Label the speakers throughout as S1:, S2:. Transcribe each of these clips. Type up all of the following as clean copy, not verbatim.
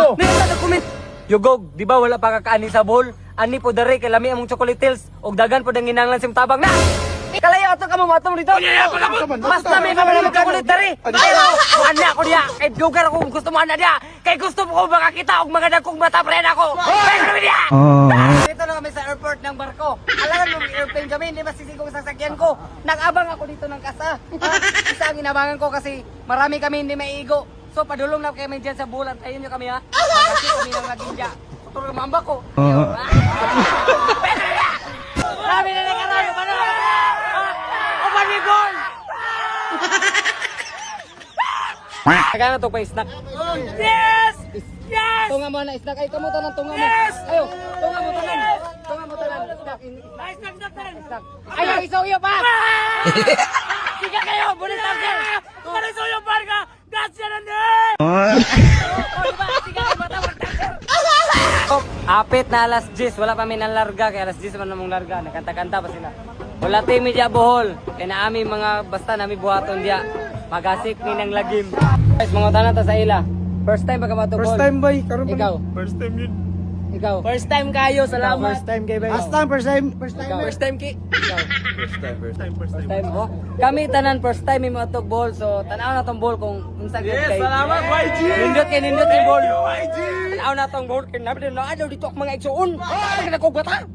S1: mo.
S2: Nila na comment. Yugog, di ba wala pa kakaani sa bowl? Ani po dare kay lami among chocolate hills og dagan po dang ginanglan sim tabang na. Kalayo ato ka mo matong dito. Mas lami pa man chocolate dare. Pero ana ko diya. Kay dugar ko gusto mo ana diya. Kay gusto ko makakita og mga dagkong mata friend ako. Pero diya. Dito na kami sa airport ng barko. Alangan mo airplane kami, hindi masisigo sa sasakyan ko. Nag-abang ako dito ng kasa. Isa ang inabangan ko kasi marami kami hindi maigo. So padulong na kami dyan sa bulan. Ayun nyo kami ha. Kasi kami nang naging dyan. Tulog mamba ko. Marami na nagkaroon. Open me goal! Nagana to pa snack. Yes! Yes! Tunga mo na snack. Ay, kamuto ng tunga mo. Yes! Ayo, tunga mo tanan. Tunga mo tanan. Snack. Ayaw, isuyo pa! Sige kayo, bulit lang kayo. Para isuyo pa ka. Gasya na din! Apit na alas 10, wala pa min ang larga, kaya alas 10 man namong larga, nakanta-kanta pa sila. Wala tayo media bohol, kaya na aming mga basta nami buhaton diya, magasik ni ng lagim. Guys, mga tanan ta sa ila. First time ba ka matubol?
S1: First time boy, karon pa.
S2: Ikaw?
S1: First time yun.
S2: Ikaw?
S3: First time kayo, salamat.
S1: First time kay Bay.
S2: First time. Ikaw?
S3: First time ki.
S2: Ikaw?
S1: First time.
S2: Oh. Kami tanan first time imo atog bohol, so tanaw na tong bohol kung unsa gid kay.
S1: Salamat YG.
S2: Nindot kay bohol.
S1: YG.
S2: Tanaw na tong bohol kay nabi na adlaw dito ak mga igsuon. Kaya ko gata.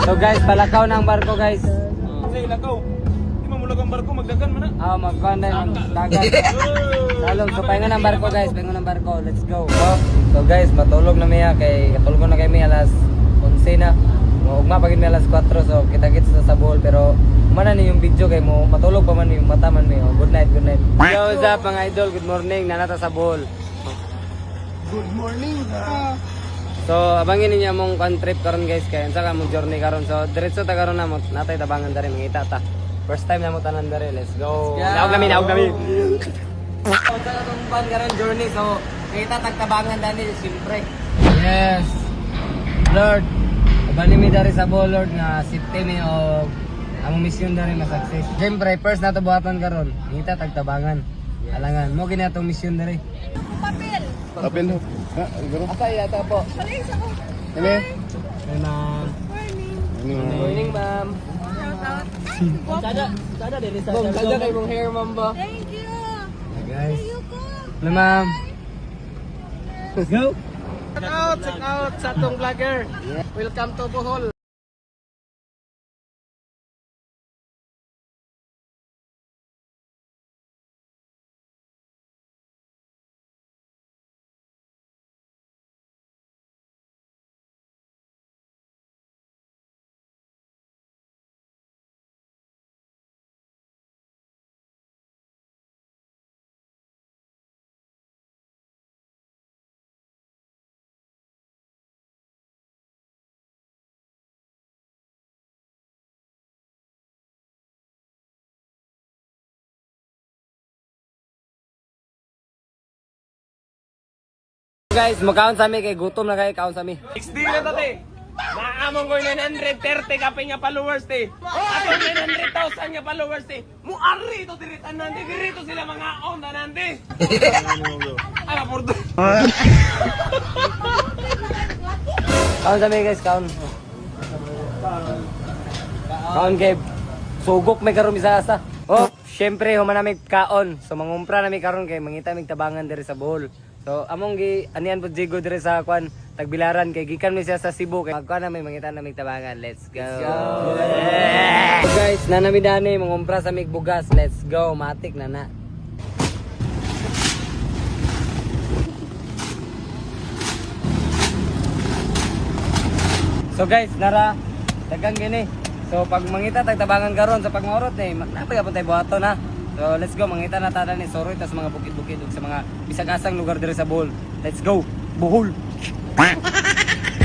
S2: So guys, balakaw na ang barko guys.
S1: Say lakaw. Di mo mulagang barko magdagan man na.
S2: Magkanda yung dagat. Salong, so pahinga ng barko guys, pahinga ng barko. Let's go. So guys, matulog na miya kay katulog na kay miya alas 11 na. Ugma pagin miya alas 4, so kita-kits sa bohol pero mana ni yung video kay mo matulog pa man yung mata man miyo. Good night, good night. Yo, what's up mga idol? Good morning. Nanata sa bohol.
S1: Good morning.
S2: So abangin ninyo mong trip karon guys kay unsa ka mong journey karon. So diretso ta karon na mo natay tabangan dere mangita ta. First time na mo tanan dere. Let's go. Naog kami. Unsa ka tong pan karon journey so kita tagtabangan dani siyempre. Yes. Lord, abani mi dere sa bo Lord nga safety mi og ang mission dere ma-success. Siyempre first na to buhaton karon. Kita tagtabangan. Alangan mo gina tong mission dere.
S1: Tapil ho.
S2: Asa yata po.
S1: Ano?
S2: Hey ma'am. Good morning ma'am.
S3: Sada din sa.
S2: Sada kay mong hair ma'am ba?
S4: Thank you.
S2: Guys. Hello ma'am. Let's go.
S3: Check out sa atong vlogger. Welcome to Bohol.
S2: Guys, magkaon sa mi kay gutom na kay kaon sa mi.
S3: XD na tate. Naamon ko 930 kapay nga followers te. Ato 900,000 nga followers te. Muari to diri tanan dito sila mga onda nante. Ala por do.
S2: Kaon sa mi guys, kaon. Kaon kay sugok may karon isa-asa. Oh, syempre human nami kaon. So mangumpra nami karon kay mangita mig tabangan diri sa Bohol. So among gi anian po jigo dire sa kwan Tagbilaran kay gikan mi siya sa Cebu kay magkuan na may mangita na mig tabangan. Let's go. Yeah. Guys, nanami dani mangumpra sa mig bugas. Let's go. Matik na na. So guys, nara dagang gini. So pag mangita tag tabangan karon sa pagmaurot ni napay tayo buhaton na. So let's go, mangita na tada ni Soroy ta sa mga bukid-bukid ug sa mga bisag-asang lugar diri sa Bohol. Let's go, Bohol.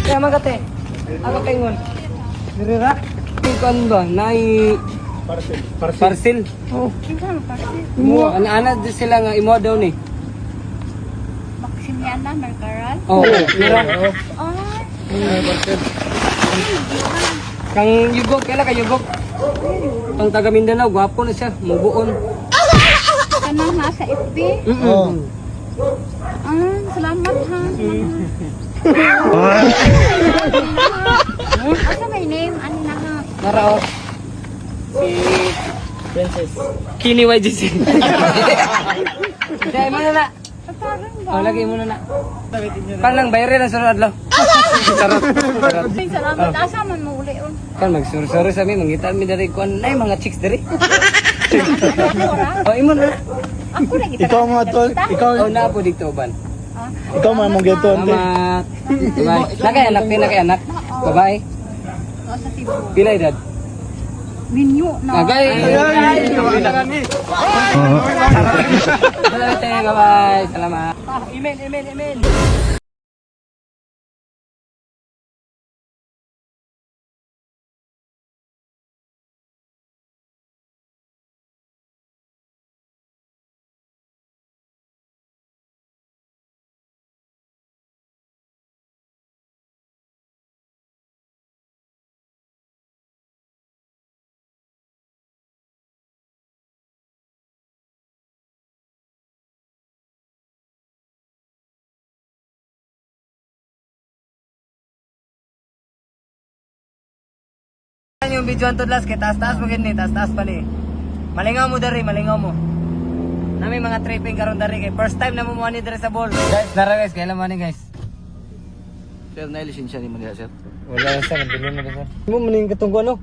S2: Kaya magate. Ako kaingon. Diri ra. Ikon ba nay parcel. Oh. Mo ana di sila nga imo daw ni.
S4: Maximiana Mercaral.
S2: Oh, dira.
S4: Oh.
S2: Kang Yugok, kailan ka Yugok? Ang taga Mindanao, gwapo na siya, mubuon.
S4: na ha sa FB.
S5: Oh.
S4: Salamat ha. Asa may name? Ano na ha?
S2: Narao. Si Princess. Kini YGC. Dahil mo na na.
S4: Pagkaroon ba?
S2: Oh, lagi mo na na. Panang bayre na sunod adlaw. Sarap. Sarap.
S4: Ay, salamat. Asa man mo uli oh.
S2: Kan magsuri-suri sa mi mangitan mi dari kuan nay mga chicks dari.
S4: Ako ra.
S2: Oh, imo na.
S4: Ako na kita.
S5: Ikaw mga tol, ikaw
S2: Oh, na po dito ban.
S5: ikaw man mong geto ante.
S2: Salamat. Bye. Nakay anak, pila kay anak. Babae.
S4: O sa tibo.
S2: Pila edad?
S4: Minyo na.
S2: Agay. Salamat, bye. Salamat. Email, email, email. Yung video ang tudlas kay taas-taas mo gini, taas-taas pa ni. Malingaw mo dari, malingaw mo. Nami mga tripping karon dari kay first time na mo ni dari sa ball. Guys, nara guys, kailan man ni guys.
S6: Sir, na lisensya ni mo niya, sir.
S2: Wala sa nabili mo sa. Mo maning katong ano?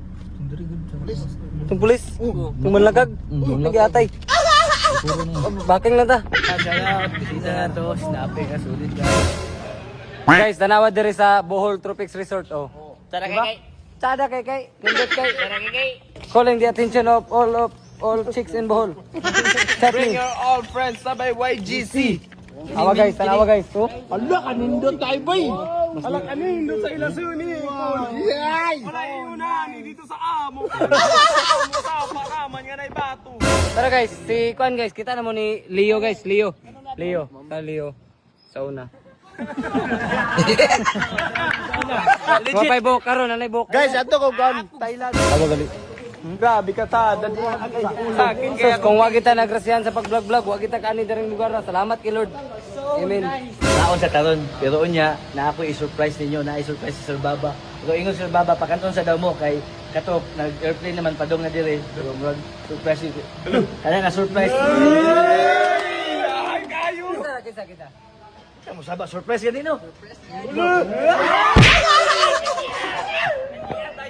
S2: Tung pulis. Tung manlagag. Lagi atay. Baking lang ta.
S6: Shout bisita na to, sinabi ka, sulit ka.
S2: Guys, tanawa diri sa Bohol Tropics Resort oh.
S6: Tara
S2: Diba?
S6: kay.
S2: Sada kay. Nindot kay.
S6: Tara kay.
S2: Calling the attention of all chicks in Bohol. Chat
S3: Bring
S2: me.
S3: your old friends sabay YGC.
S2: Awa guys, tanawa guys. Oh.
S3: Ala kanindot sa ilasuni. Yay! Wala iunahan dito sa amo. Amo sa pakaman nga nay bato.
S2: Tara guys, si Kwan guys, kita na mo ni Leo guys, Leo. Leo. Sa una. Mapay bok karon anay bok.
S5: Guys, ato ko gan Thailand.
S2: Abo gali.
S3: Grabe ka ta. Sa akin
S2: Sus, kung wa kita nagrasihan sa pag-vlog, wa kita kaani daring lugar na. Salamat kay Lord. Amen.
S6: Naon sa taron, pero unya, na ako i-surprise ninyo, na i-surprise si Sir Baba. Pero ingon Sir Baba, pakanton sa daw mo, kay katok, nag-airplane naman, padong na dire. Pero murag, surprise yun. Kaya nga surprise.
S2: Kita kita.
S6: Kamu sabak, surprise ka din, no?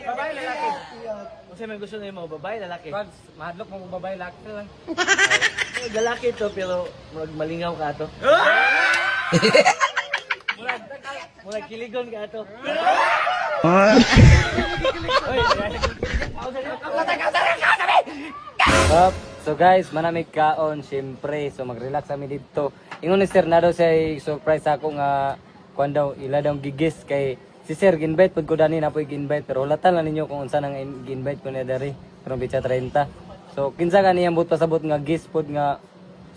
S2: Babae lalaki.
S6: Kung sa'yo may gusto na yung mga babae, lalaki.
S2: Kwan, mahadlok mo babae lalaki lang.
S6: Lalaki to, pero murag malingaw ka to. Murag kiligon ka to.
S2: So guys, manamig kaon syempre. So mag-relax kami dito. Ingon ni Sir na daw siya surprise ako nga kuan daw ila daw gigis kay si Sir ginvite pud ko dani na po ginvite pero hulatan lang ninyo kung unsa nang ginvite ko na dari pero bitsa 30. So kinsa kaniyang but pasabot nga gis pud nga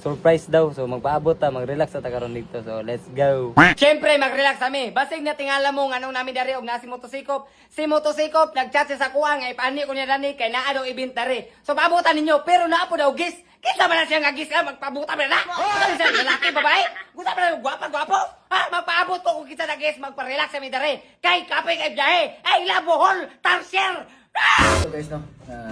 S2: surprise daw. So magpaabot ta, mag-relax ta karon dito. So let's go. Syempre mag-relax kami. Basig na tingala mo nganong nami dari og na si Motosikop. Si Motosikop nagchat sa kuha nga ipani ko niya dani kay naa daw ibintari. So paabotan ninyo pero naa po daw gis. Kita ba na siya nga gis ka magpabuta ba na? Ano siya lalaki babae? Gusto ba na gwapa? Ha magpaabot ko kung kita na gis magpa-relax kami dari. Kay kapay kay biyahe. Ay labohol tarsier.
S6: So guys, no,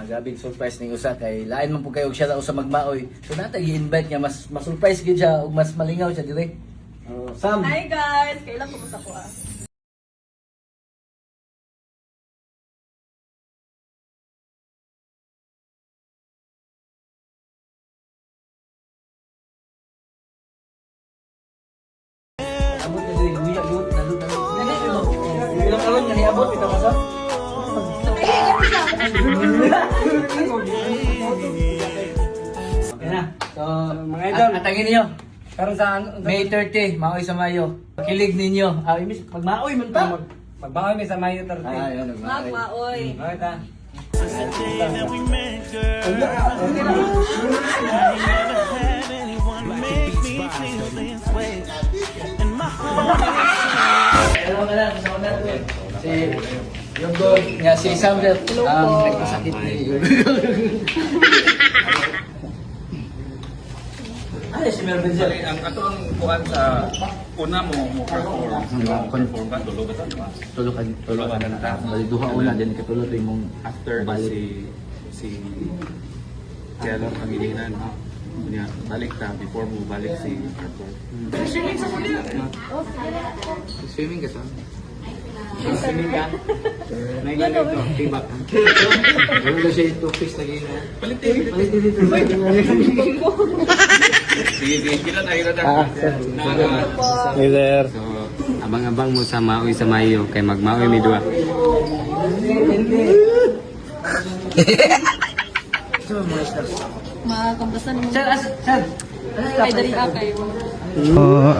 S6: gabing surprise ni usa kay lain man po kayo siya usa magmaoy. So natag i-invite niya mas surprise gid siya ug mas malingaw siya dire. Sam.
S7: Hi guys! Kailan kumusta po
S6: Abot na dire guya yun, nalo. Ilang karon nga niabot kita masa? Okay na. So,
S2: mga idol.
S6: atangin niyo.
S2: Karon sa
S6: May 30, maoy sa Mayo. Kilig ninyo. Imbis magmaoy man ta.
S2: magbahoy mi sa Mayo 30.
S6: Ayun, magmaoy.
S7: Maoy.
S2: Okay ta.
S6: Hello ka lang, kasama natin. Si yung dog nga si Samuel ang nagpasakit ni si Melvin sir.
S1: Ang atong kuan sa una mo conform ka tulo ba ta?
S6: Tulo ka na ta. Bali duha una din katulo to imong
S1: After
S6: balik.
S1: si kaya lang pangilinan ha. Kunya balik ta before mo balik si Arthur.
S8: Swimming ka sa? Swimming ka? May ganito, tibak. Ano na siya yung two-piece lagi na? Palit dito.
S1: Sige, kita tayo na
S5: Hey there.
S8: So, abang-abang mo sa maoy sa mayo, kay magmaoy may dua.
S7: Mga kambasan mo.
S6: Sir, sir.
S7: Ay, dali ka kayo.
S5: Oh,